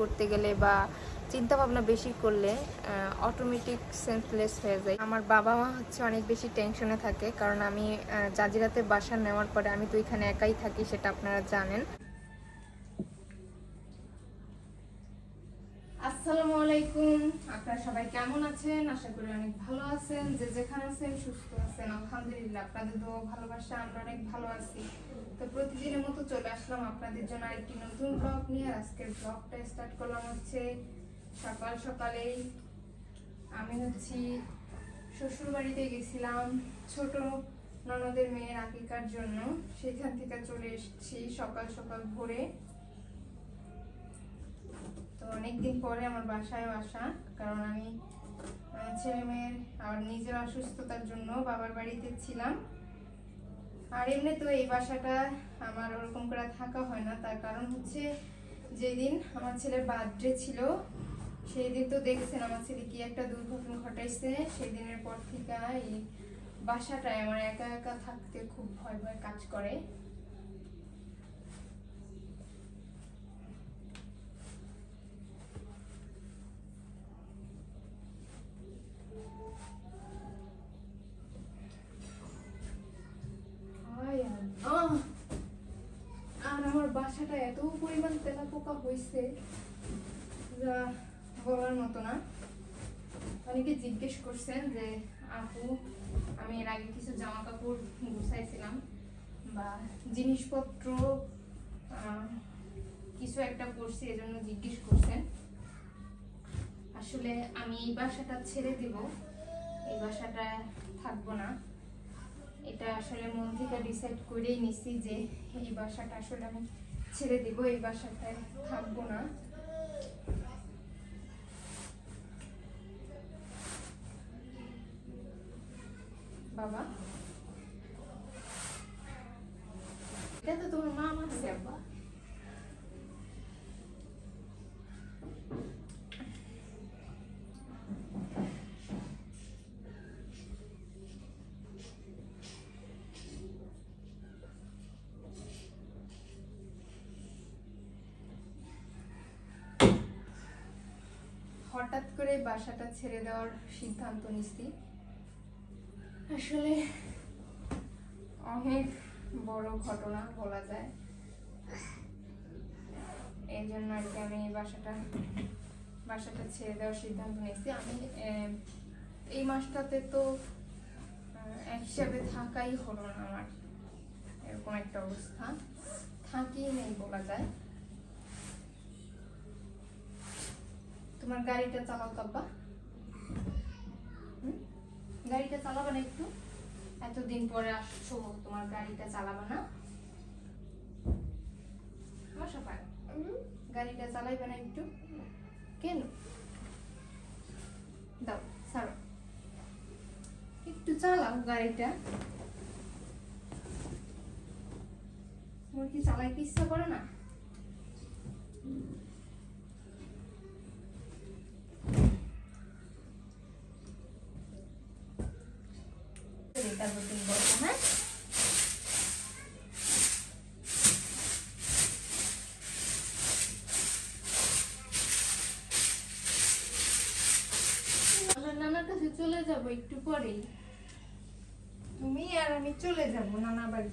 করতে গেলে বা চিন্তা ভাবনা বেশি করলে অটোমেটিক সেন্সলেস হয়ে যায়। আমার বাবা মা হচ্ছে অনেক বেশি টেনশনে থাকে, কারণ আমি জাজিরাতে বাসা নেওয়ার পরে আমি তো এখানে একাই থাকি, সেটা আপনারা জানেন। আসসালামু আলাইকুম, আপনারা সবাই কেমন আছেন? আশা করি অনেক ভালো আছেন। যে যেখানে আছেন সুস্থ আছেন, আলহামদুলিল্লাহ। আপনাদের দোয়া ভালোবাসা আমরা অনেক ভালো আছি। তো প্রতিদিনের মতো চলে আসলাম আপনাদের জন্য আরেকটি নতুন ব্লগ নিয়ে। আজকের ব্লগটা স্টার্ট করলাম হচ্ছে সকাল সকালেই। আমি হচ্ছি শ্বশুর বাড়িতে গেছিলাম ছোট ননদের মেয়ের আকিকার জন্য। সেখান থেকে চলে এসেছি সকাল সকাল ভোরে। তো অনেকদিন পরে আমার বাসায় আসা, কারণ আমি ছেলে মেয়ের আর নিজের অসুস্থতার জন্য বাবার বাড়িতে ছিলাম। আর এমনি তো এই বাসাটা আমার ওরকম করে থাকা হয় না, তার কারণ হচ্ছে যেদিন আমার ছেলের বার্থডে ছিল সেই দিন তো দেখছেন আমার ছেলে কি একটা দুর্ঘটনা ঘটাইছে। সেই দিনের পর থেকে এই বাসাটায় আমার একা একা থাকতে খুব ভয় ভয় কাজ করে। আর আমার বাসাটা এত পরিমাণ তেলাপোকা হয়েছে যা বলার মতো না। অনেকে জিজ্ঞেস করছেন যে আপু, আমি এর আগে কিছু জামা কাপড় গুছাইছিলাম বা জিনিসপত্র কিছু একটা করছি, এজন্য জিজ্ঞেস করছেন। আসলে আমি এই বাসাটা ছেড়ে দিব, এই বাসাটা থাকবো না। এটা আসলে মন থেকে ডিসাইড করেই নিছি যে এই বাসাটা আসলে আমি ছেড়ে দিব, এই বাসাটায় থাকবো না। বাবা, এটা তো তোমার মা আছে। আব্বা, হঠাৎ করে বাসাটা ছেড়ে দেওয়ার সিদ্ধান্ত নিছি। আসলে অনেক বড় ঘটনা বলা যায়, এই জন্য আর কি আমি বাসাটা ছেড়ে দেওয়ার সিদ্ধান্ত নিয়েছি। আমি এই মাসটাতে তো এক হিসাবে থাকাই হলো না আমার, এরকম একটা অবস্থা, থাকি নেই বলা যায়। তোমার গাড়িটা চালাও তো আব্বা, গাড়িটা চালাবে না একটু? এতদিন পরে আসছো, তোমার গাড়িটা চালাবে না? গাড়িটা চালাইবে না একটু? কেন? দাও, ছাড়ো, একটু চালাও গাড়িটা। তোমার কি চালাইতে ইচ্ছা করে না? হ্যাঁ, নানার কাছে চলে যাবো একটু পরেই, তুমি আর আমি চলে যাবো নানা বাড়ি।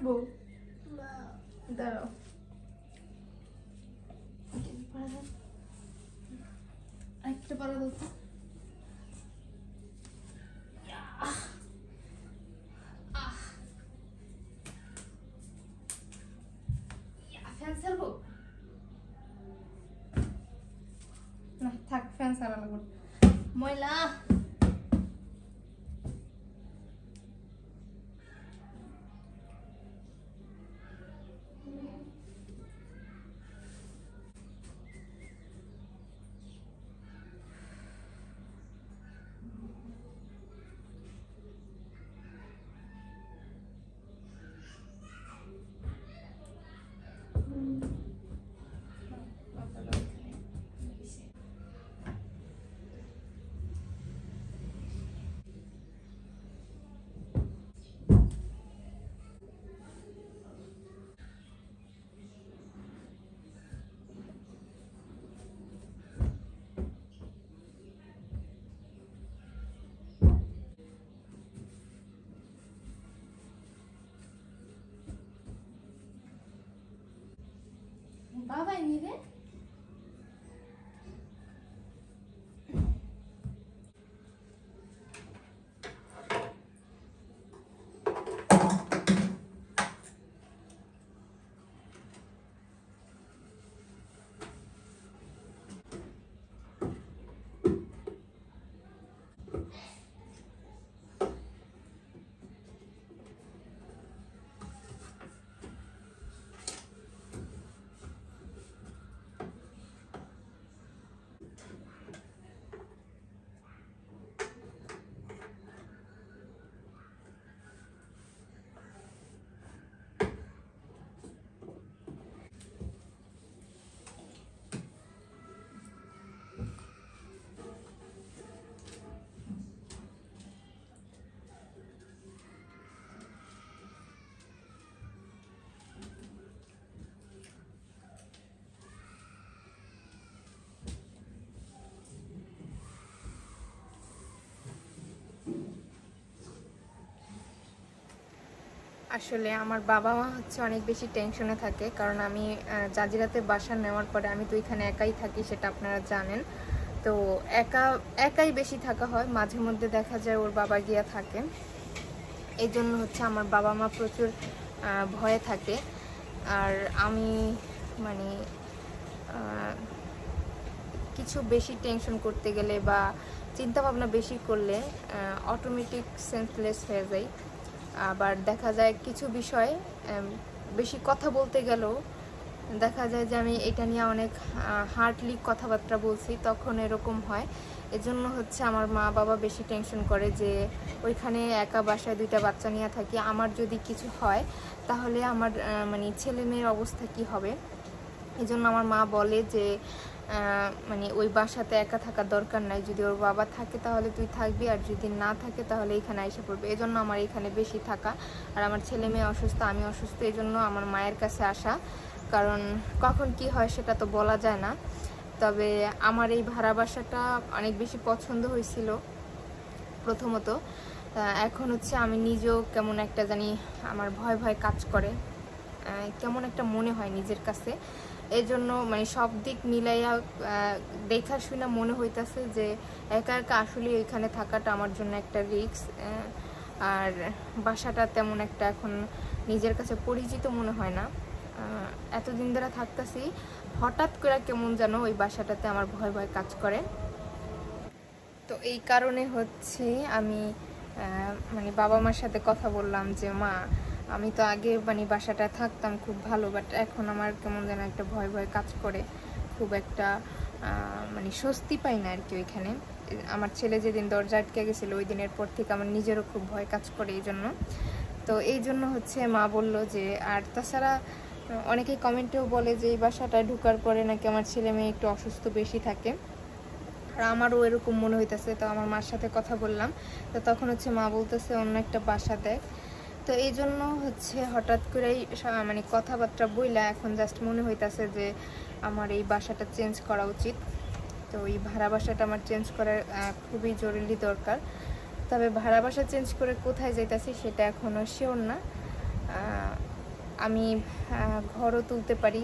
ছাড়বো? দাঁড়াও, একটা পারা দাও তো। ফ্যান ছাড়বো না, থাক, ফ্যান ছাড়া লাগবে, ময়লা। বাবাই নিবে। আসলে আমার বাবা মা হচ্ছে অনেক বেশি টেনশনে থাকে, কারণ আমি জাজিরাতে বাসা নেওয়ার পরে আমি তো এখানে একাই থাকি, সেটা আপনারা জানেন। তো একাই বেশি থাকা হয়, মাঝে মধ্যে দেখা যায় ওর বাবা গিয়া থাকে। এই জন্য হচ্ছে আমার বাবা মা প্রচুর ভয়ে থাকে। আর আমি মানে কিছু বেশি টেনশন করতে গেলে বা চিন্তা ভাবনা বেশি করলে অটোমেটিক সেন্সলেস হয়ে যায়। আবার দেখা যায় কিছু বিষয় বেশি কথা বলতে গেলেও দেখা যায় যে আমি এটা নিয়ে অনেক হার্ডলি কথাবার্তা বলছি, তখন এরকম হয়। এজন্য হচ্ছে আমার মা বাবা বেশি টেনশন করে যে ওইখানে একা বাসায় দুইটা বাচ্চা নিয়ে থাকি, আমার যদি কিছু হয় তাহলে আমার মানে ছেলে মেয়ের অবস্থা কি হবে। এজন্য আমার মা বলে যে মানে ওই বাসাতে একা থাকার দরকার নাই, যদি ওর বাবা থাকে তাহলে তুই থাকবি, আর যদি না থাকে তাহলে এখানে আইসা পড়বে। এই জন্য আমার এখানে বেশি থাকা। আর আমার ছেলে মেয়ে অসুস্থ, আমি অসুস্থ, এই জন্য আমার মায়ের কাছে আসা, কারণ কখন কি হয় সেটা তো বলা যায় না। তবে আমার এই ভাড়া বাসাটা অনেক বেশি পছন্দ হয়েছিল প্রথমত। এখন হচ্ছে আমি নিজেও কেমন একটা জানি আমার ভয় ভয় কাজ করে, কেমন একটা মনে হয় নিজের কাছে। এই জন্য মানে সব দিক মিলাইয়া দেখা শুনে মনে হইতেছে যে একা একা আসলে এখানে থাকাটা আমার জন্য একটা রিস্ক। আর বাসাটা তেমন একটা এখন নিজের কাছে পরিচিত মনে হয় না। এতদিন ধরে থাকতেছি, হঠাৎ করে কেমন যেন ওই বাসাটাতে আমার ভয় ভয় কাজ করে। তো এই কারণে হচ্ছে আমি মানে বাবা মার সাথে কথা বললাম যে মা, আমি তো আগে মানে বাসাটা থাকতাম খুব ভালো, বাট এখন আমার কেমন যেন একটা ভয় ভয় কাজ করে, খুব একটা মানে স্বস্তি পাই না আর কি ওইখানে। আমার ছেলে যেদিন দরজা আটকে গেছিলো ওই দিনের পর থেকে আমার নিজেরও খুব ভয় কাজ করে এই জন্য। তো এই জন্য হচ্ছে মা বলল যে, আর তাছাড়া অনেকেই কমেন্টেও বলে যে এই বাসাটায় ঢোকার পরে নাকি আমার ছেলে মেয়ে একটু অসুস্থ বেশি থাকে, আর আমারও এরকম মনে হইতেছে। তো আমার মার সাথে কথা বললাম, তো তখন হচ্ছে মা বলতেছে অন্য একটা বাসা দেখ। তো এই জন্য হচ্ছে হঠাৎ করেই মানে কথাবার্তা বইলা এখন জাস্ট মনে হইতেছে যে আমার এই বাসাটা চেঞ্জ করা উচিত। তো এই ভাড়া বাসাটা আমার চেঞ্জ করার খুবই জরুরি দরকার। তবে ভাড়া বাসা চেঞ্জ করে কোথায় যাইতেছি সেটা এখনও শিওর না। আমি ঘরও তুলতে পারি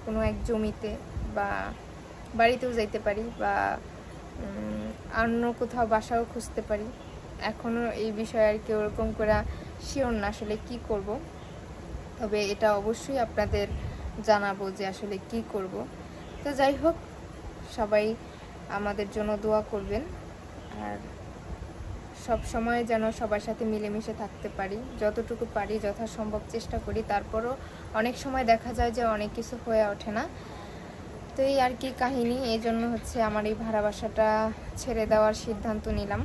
কোনো এক জমিতে, বা বাড়িতেও যাইতে পারি, বা অন্য কোথাও বাসাও খুঁজতে পারি। এখনও এই বিষয়ে আর কি ওরকম করে শিওর না আসলে কি করব, তবে এটা অবশ্যই আপনাদের জানাবো যে আসলে কি করব। তো যাই হোক, সবাই আমাদের জন্য দোয়া করবেন, আর সব সময় যেন সবার সাথে মিলেমিশে থাকতে পারি, যতটুকু পারি যথাসম্ভব চেষ্টা করি। তারপরও অনেক সময় দেখা যায় যে অনেক কিছু হয়ে ওঠে না। তো এই আর কি কাহিনী। এই জন্য হচ্ছে আমার এই ভাড়া বাসাটা ছেড়ে দেওয়ার সিদ্ধান্ত নিলাম।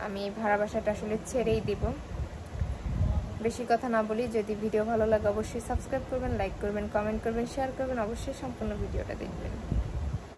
আমি এই ভাড়া বাসাটা আসলে ছেড়েই দিব। বেশি কথা না বলি, যদি ভিডিও ভালো লাগে অবশ্যই সাবস্ক্রাইব করবেন, লাইক করবেন, কমেন্ট করবেন, শেয়ার করবেন, অবশ্যই সম্পূর্ণ ভিডিওটা দেখবেন।